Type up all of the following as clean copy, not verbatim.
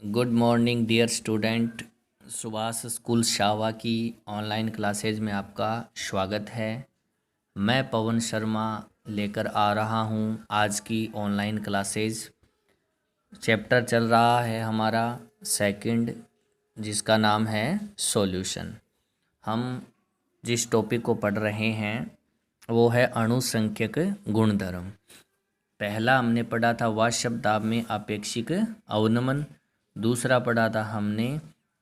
Good morning dear student. Subhash school Shava की online classes में आपका स्वागत है। मैं पवन शर्मा लेकर आ रहा हूँ आज की ऑनलाइन क्लासेज। चैप्टर चल रहा है हमारा सेकंड, जिसका नाम है सॉल्यूशन। हम जिस टॉपिक को पढ़ रहे हैं वो है अणुसंख्यक गुणधर्म। पहला हमने पढ़ा था वा शब्दाब में आपेक्षिक अवनमन, दूसरा पढ़ा था हमने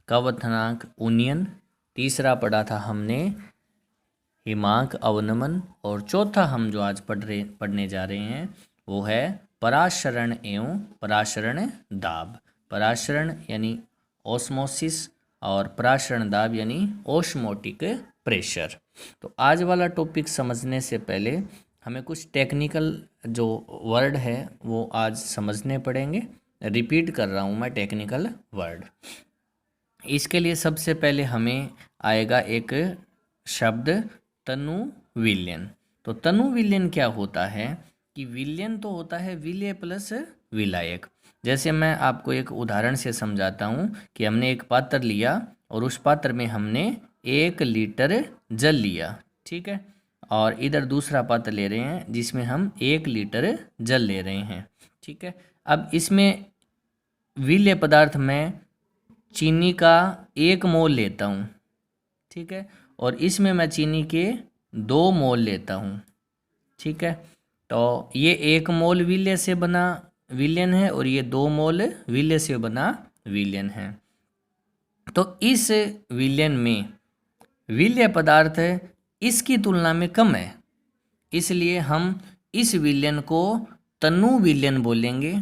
कवथनांक उन्नयन, तीसरा पढ़ा था हमने हिमांक अवनमन, और चौथा हम जो आज पढ़ने जा रहे हैं वो है पराशरण एवं पराशरण दाब। पराशरण यानी ऑस्मोसिस और पराशरण दाब यानी ऑस्मोटिक प्रेशर। तो आज वाला टॉपिक समझने से पहले हमें कुछ टेक्निकल जो वर्ड है वो आज समझने पड़ेंगे। रिपीट कर रहा हूँ मैं टेक्निकल वर्ड। इसके लिए सबसे पहले हमें आएगा एक शब्द तनु विलयन। तो तनु विलयन क्या होता है कि विलयन तो होता है विलय प्लस विलायक। जैसे मैं आपको एक उदाहरण से समझाता हूँ कि हमने एक पात्र लिया और उस पात्र में हमने 1 लीटर जल लिया, ठीक है, और इधर दूसरा पात्र ले रहे हैं जिसमें हम 1 लीटर जल ले रहे हैं, ठीक है। अब इसमें विलय पदार्थ में चीनी का 1 मोल लेता हूँ, ठीक है, और इसमें मैं चीनी के 2 मोल लेता हूँ, ठीक है। तो ये 1 मोल विलय से बना विलयन है और ये 2 मोल विलय से बना विलयन है। तो इस विलयन में विलय पदार्थ इसकी तुलना में कम है, इसलिए हम इस विलयन को तनु विलयन बोलेंगे,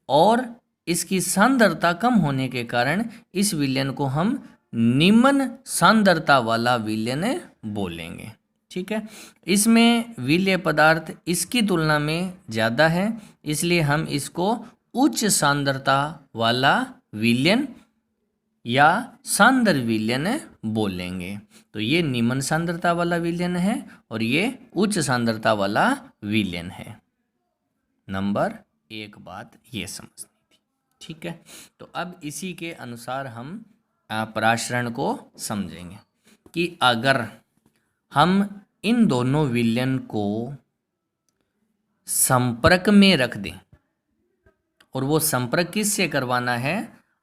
और इसकी सांद्रता कम होने के कारण इस विलयन को हम निम्न सांद्रता वाला विलयन बोलेंगे, ठीक है। इसमें विलय पदार्थ इसकी तुलना में ज़्यादा है, इसलिए हम इसको उच्च सांद्रता वाला विलयन या सांद्र विलयन बोलेंगे। तो ये निम्न सांद्रता वाला विलयन है और ये उच्च सांद्रता वाला विलयन है। नंबर 1 बात ये समझनी थी, ठीक है। तो अब इसी के अनुसार हम पराशरण को समझेंगे कि अगर हम इन दोनों विलयन को संपर्क में रख दें, और वो संपर्क किससे करवाना है?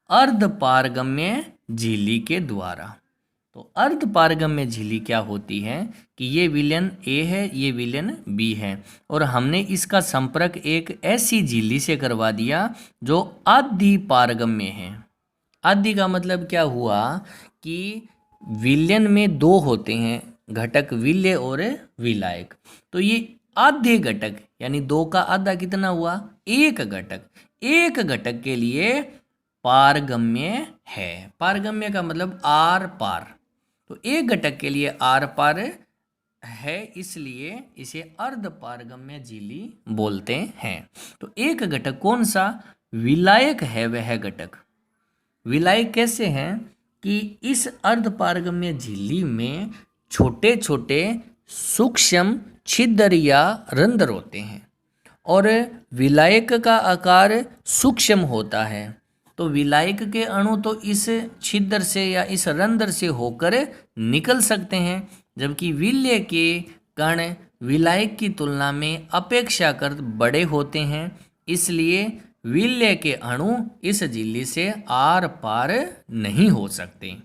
अर्धपारगम्य झिल्ली के द्वारा। तो अर्धपारगम्य झिल्ली क्या होती है कि ये विलयन ए है, ये विलयन बी है, और हमने इसका संपर्क एक ऐसी झिल्ली से करवा दिया जो आधि पारगम्य है। आधि का मतलब क्या हुआ कि विलयन में 2 होते हैं घटक, विलय और विलायक। तो ये आधे घटक यानी 2 का आधा कितना हुआ? 1 घटक। 1 घटक के लिए पारगम्य है। पारगम्य का मतलब आर पार। तो 1 घटक के लिए आर पार है, इसलिए इसे अर्ध पारगम्य झिल्ली बोलते हैं। तो एक घटक कौन सा? विलायक है वह घटक। विलायक कैसे हैं कि इस अर्ध पारगम्य झिल्ली में छोटे छोटे सूक्ष्म छिद्र या रंध्र होते हैं, और विलायक का आकार सूक्ष्म होता है। तो विलायक के अणु तो इस छिद्र से या इस रंध्र से होकर निकल सकते हैं, जबकि विलय के कण विलायक की तुलना में अपेक्षाकृत बड़े होते हैं, इसलिए विलय के अणु इस झिल्ली से आर पार नहीं हो सकते।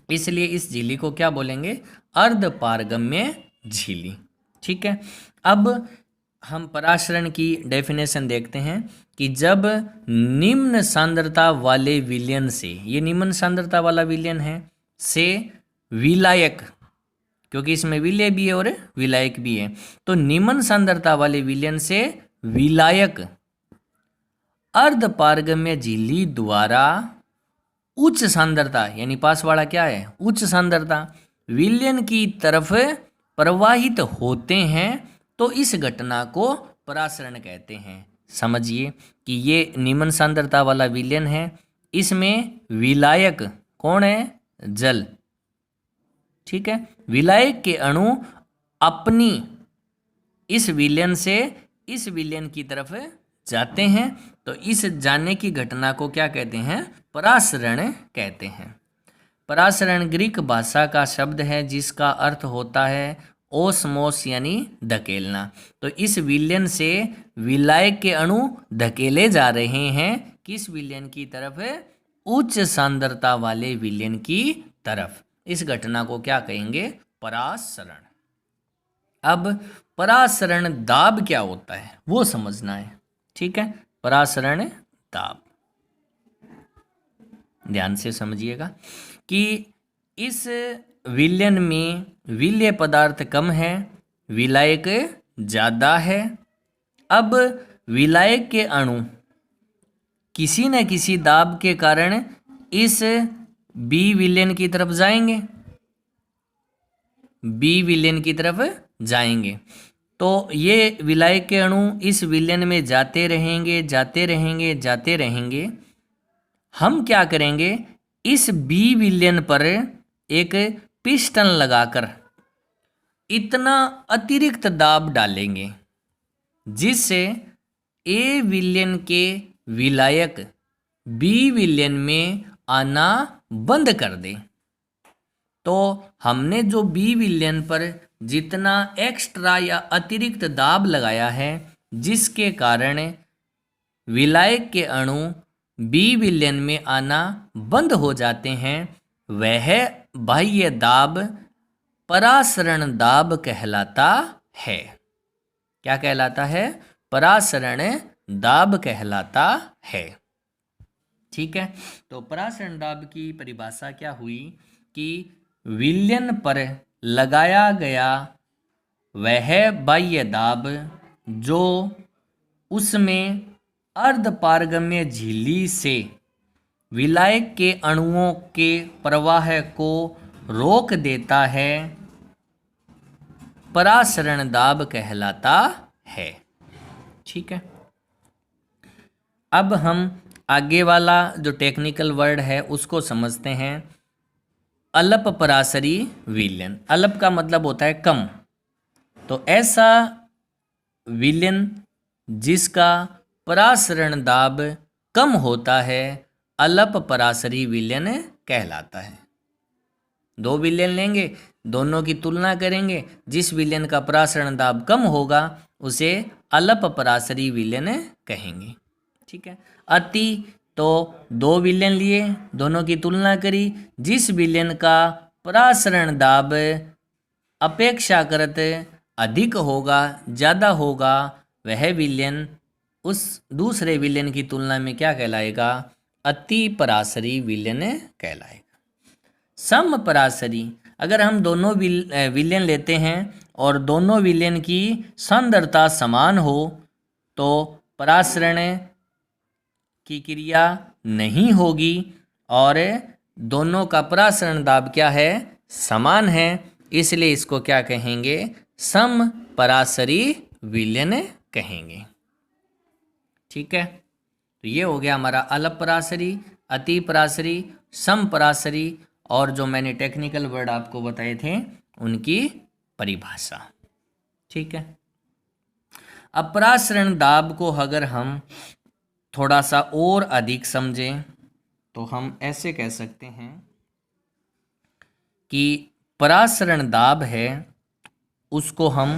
इसलिए इस झिल्ली को क्या बोलेंगे? अर्धपारगम्य झिल्ली, ठीक है। अब हम पराशरण की डेफिनेशन देखते हैं कि जब निम्न सांद्रता वाले विलयन से, ये निम्न सांद्रता वाला विलयन है, से विलायक, क्योंकि इसमें विलय भी है और विलायक भी है, तो निम्न सांद्रता वाले विलयन से विलायक अर्धपारगम्य झिल्ली द्वारा उच्च सांद्रता यानी पास वाला क्या है? उच्च सांद्रता विलयन की तरफ प्रवाहित होते हैं, तो इस घटना को परासरण कहते हैं। समझिए कि ये निम्न सांद्रता वाला विलयन है, इसमें विलायक कौन है? जल, ठीक है। विलायक के अणु अपनी इस विलयन से इस विलयन की तरफ जाते हैं तो इस जाने की घटना को क्या कहते हैं? परासरण कहते हैं। परासरण ग्रीक भाषा का शब्द है जिसका अर्थ होता है ओस्मोस यानी धकेलना। तो इस विलयन से विलायक के अणु धकेले जा रहे हैं किस विलयन की तरफ? उच्च सांद्रता वाले विलयन की तरफ। इस घटना को क्या कहेंगे? परासरण। अब परासरण दाब क्या होता है वो समझना है। ठीक है, परासरण दाब ध्यान से समझिएगा कि इस विलयन में विलेय पदार्थ कम है, विलायक ज़्यादा है। अब विलायक के अणु किसी न किसी दाब के कारण इस बी विलयन की तरफ जाएंगे, बी विलयन की तरफ जाएंगे। तो ये विलायक के अणु इस विलयन में जाते रहेंगे, जाते रहेंगे, जाते रहेंगे। हम क्या करेंगे? इस बी विलयन पर एक पिस्टन लगाकर इतना अतिरिक्त दाब डालेंगे जिससे ए विलयन के विलायक बी विलयन में आना बंद कर दे। तो हमने जो बी विलयन पर जितना एक्स्ट्रा या अतिरिक्त दाब लगाया है जिसके कारण विलायक के अणु बी विलयन में आना बंद हो जाते हैं, वह बाह्य दाब परासरण दाब कहलाता है। क्या कहलाता है? परासरण दाब कहलाता है। ठीक है, तो परासरण दाब की परिभाषा क्या हुई कि विलयन पर लगाया गया वह बाह्य दाब जो उसमें अर्धपारगम्य झिल्ली से विलायक के अणुओं के प्रवाह को रोक देता है, परासरण दाब कहलाता है। ठीक है, अब हम आगे वाला जो टेक्निकल वर्ड है उसको समझते हैं। अल्प परासरी विलयन। अल्प का मतलब होता है कम। तो ऐसा विलयन जिसका परासरण दाब कम होता है अल्प परासरी विलयन कहलाता है। दो विलयन लेंगे, दोनों की तुलना करेंगे, जिस विलयन का परासरण दाब कम होगा उसे अल्प परासरी विलयन कहेंगे। ठीक है, अति तो दो विलयन लिए, दोनों की तुलना करी, जिस विलयन का परासरण दाब अपेक्षाकृत अधिक होगा, ज़्यादा होगा, वह विलयन उस दूसरे विलयन की तुलना में क्या कहलाएगा? अति परासरी विलयन कहलाएगा। सम परासरी, अगर हम दोनों विलयन लेते हैं और दोनों विलयन की सांद्रता समान हो तो परासरण की क्रिया नहीं होगी और दोनों का परासरण दाब क्या है? समान है, इसलिए इसको क्या कहेंगे? सम परासरी विलयन कहेंगे। ठीक है, तो ये हो गया हमारा अल्प परासरी, अति परासरी, सम परासरी और जो मैंने टेक्निकल वर्ड आपको बताए थे उनकी परिभाषा। ठीक है, अब परासरण दाब को अगर हम थोड़ा सा और अधिक समझें तो हम ऐसे कह सकते हैं कि परासरण दाब है उसको हम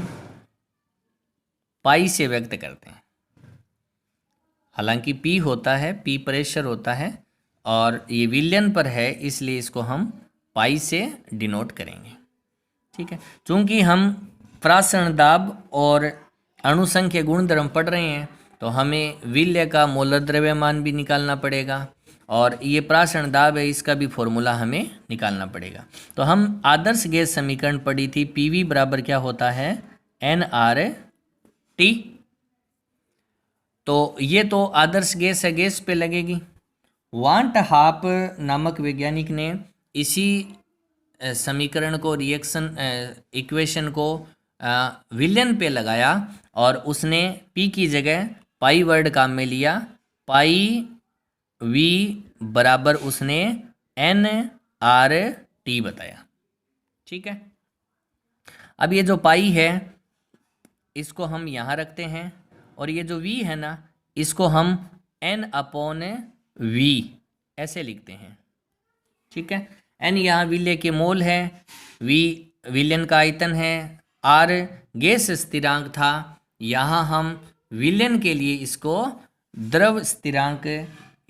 पाई से व्यक्त करते हैं। हालांकि पी होता है, पी प्रेशर होता है और ये विलयन पर है इसलिए इसको हम पाई से डिनोट करेंगे। ठीक है, चूंकि हम परासरण दाब और अणुसंख्य गुणधर्म पढ़ रहे हैं तो हमें विलय का मोलर द्रव्यमान भी निकालना पड़ेगा और ये परासरण दाब है इसका भी फॉर्मूला हमें निकालना पड़ेगा। तो हम आदर्श गैस समीकरण पढ़ी थी, पीवी बराबर क्या होता है? NRT। तो ये तो आदर्श गैस है, गैस पे लगेगी। वांट हाफ नामक वैज्ञानिक ने इसी समीकरण को, रिएक्शन इक्वेशन को विलयन पे लगाया और उसने पी की जगह पाई वर्ड काम में लिया। पाई वी बराबर उसने NRT बताया। ठीक है, अब ये जो पाई है इसको हम यहाँ रखते हैं और ये जो वी है ना इसको हम N/V ऐसे लिखते हैं। ठीक है, N यहाँ विलेय के मोल है, V विलयन का आयतन है, R गैस स्थिरांक था। यहाँ हम विलयन के लिए इसको द्रव स्थिरांक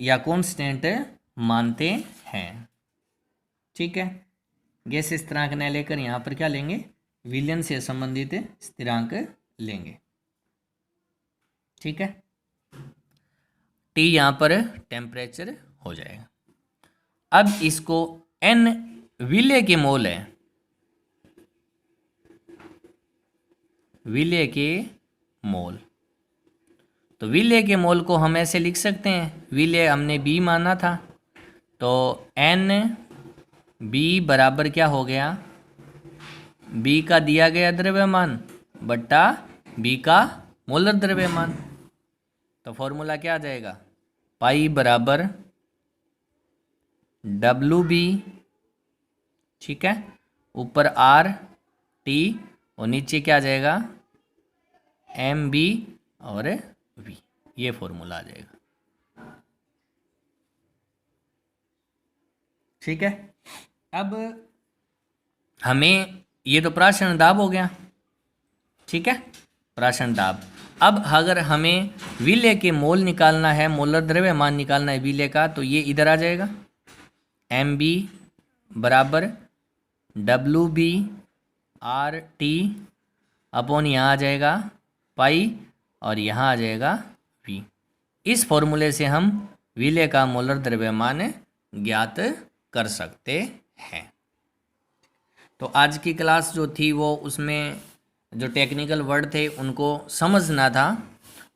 या कांस्टेंट मानते हैं। ठीक है, गैस स्थिरांक न लेकर यहाँ पर क्या लेंगे, विलयन से संबंधित स्थिरांक लेंगे। ठीक है, T यहाँ पर टेम्परेचर हो जाएगा। अब इसको N विलेय के मोल है, विलेय के मोल, तो विलेय के मोल को हम ऐसे लिख सकते हैं, विलेय हमने B माना था, तो NB बराबर क्या हो गया, B का दिया गया द्रव्यमान बट्टा B का मोलर द्रव्यमान। तो फॉर्मूला क्या आ जाएगा, पाई बराबर WB, ठीक है, ऊपर RT और नीचे क्या आ जाएगा MB और V, ये फॉर्मूला आ जाएगा। ठीक है, अब हमें ये तो प्राशन दाब हो गया। ठीक है, प्राशन दाब। अब अगर हमें विलेय के मोल निकालना है, मोलर द्रव्यमान निकालना है विलेय का, तो ये इधर आ जाएगा, MB बराबर WB RT अपॉन यहाँ आ जाएगा पाई और यहाँ आ जाएगा V। इस फॉर्मूले से हम विलेय का मोलर द्रव्यमान ज्ञात कर सकते हैं। तो आज की क्लास जो थी वो उसमें जो टेक्निकल वर्ड थे उनको समझना था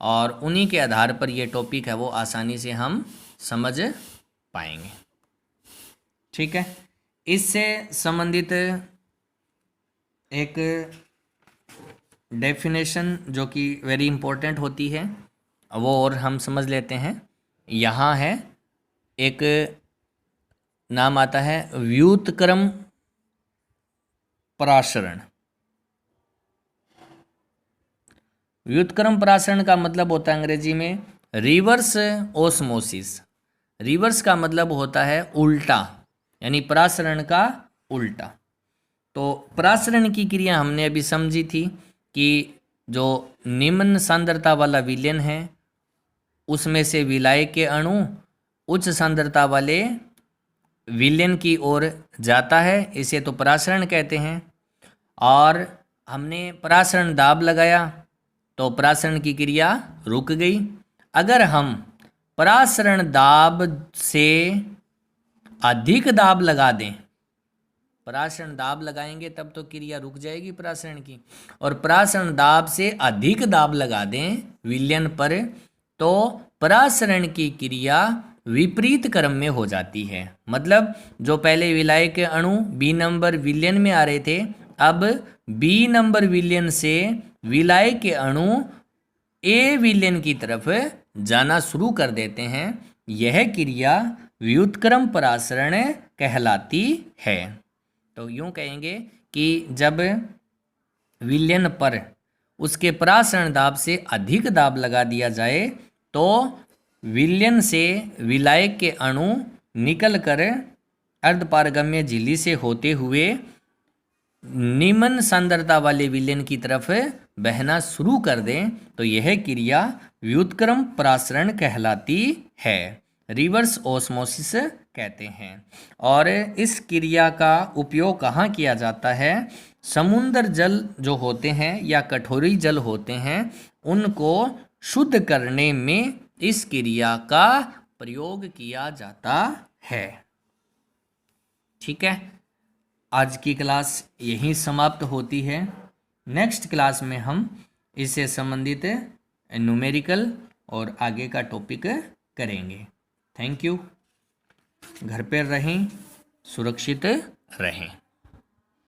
और उन्हीं के आधार पर ये टॉपिक है वो आसानी से हम समझ पाएंगे। ठीक है, इससे संबंधित एक डेफिनेशन जो कि वेरी इम्पोर्टेंट होती है वो और हम समझ लेते हैं। यहाँ है एक नाम आता है व्युत्क्रम परासरण। व्युत्क्रम परासरण का मतलब होता है अंग्रेजी में रिवर्स ओस्मोसिस। रिवर्स का मतलब होता है उल्टा, यानी परासरण का उल्टा। तो परासरण की क्रिया हमने अभी समझी थी कि जो निम्न सांद्रता वाला विलयन है उसमें से विलायक के अणु उच्च सांद्रता वाले विलयन की ओर जाता है, इसे तो परासरण कहते हैं। और हमने परासरण दाब लगाया तो परासरण की क्रिया रुक गई। अगर हम परासरण दाब से अधिक दाब लगा दें, परासरण दाब लगाएंगे तब तो क्रिया रुक जाएगी परासरण की, और परासरण दाब से अधिक दाब लगा दें विलयन पर तो परासरण की क्रिया विपरीत क्रम में हो जाती है। मतलब जो पहले विलायक के अणु B नंबर विलयन में आ रहे थे, अब B नंबर विलयन से विलायक के अणु A विलयन की तरफ जाना शुरू कर देते हैं। यह क्रिया व्युत्क्रम परासरण कहलाती है। तो यूं कहेंगे कि जब विलयन पर उसके परासरण दाब से अधिक दाब लगा दिया जाए तो विलयन से विलायक के अणु निकलकर अर्धपारगम्य झिल्ली से होते हुए निम्न सांद्रता वाले विलयन की तरफ बहना शुरू कर दें तो यह क्रिया व्युत्क्रम परासरण कहलाती है, रिवर्स ओस्मोसिस कहते हैं। और इस क्रिया का उपयोग कहाँ किया जाता है, समुद्र जल जो होते हैं या कठोरी जल होते हैं उनको शुद्ध करने में इस क्रिया का प्रयोग किया जाता है। ठीक है, आज की क्लास यहीं समाप्त होती है। नेक्स्ट क्लास में हम इससे संबंधित न्यूमेरिकल और आगे का टॉपिक करेंगे। Thank you. घर पर रहें, सुरक्षित रहें।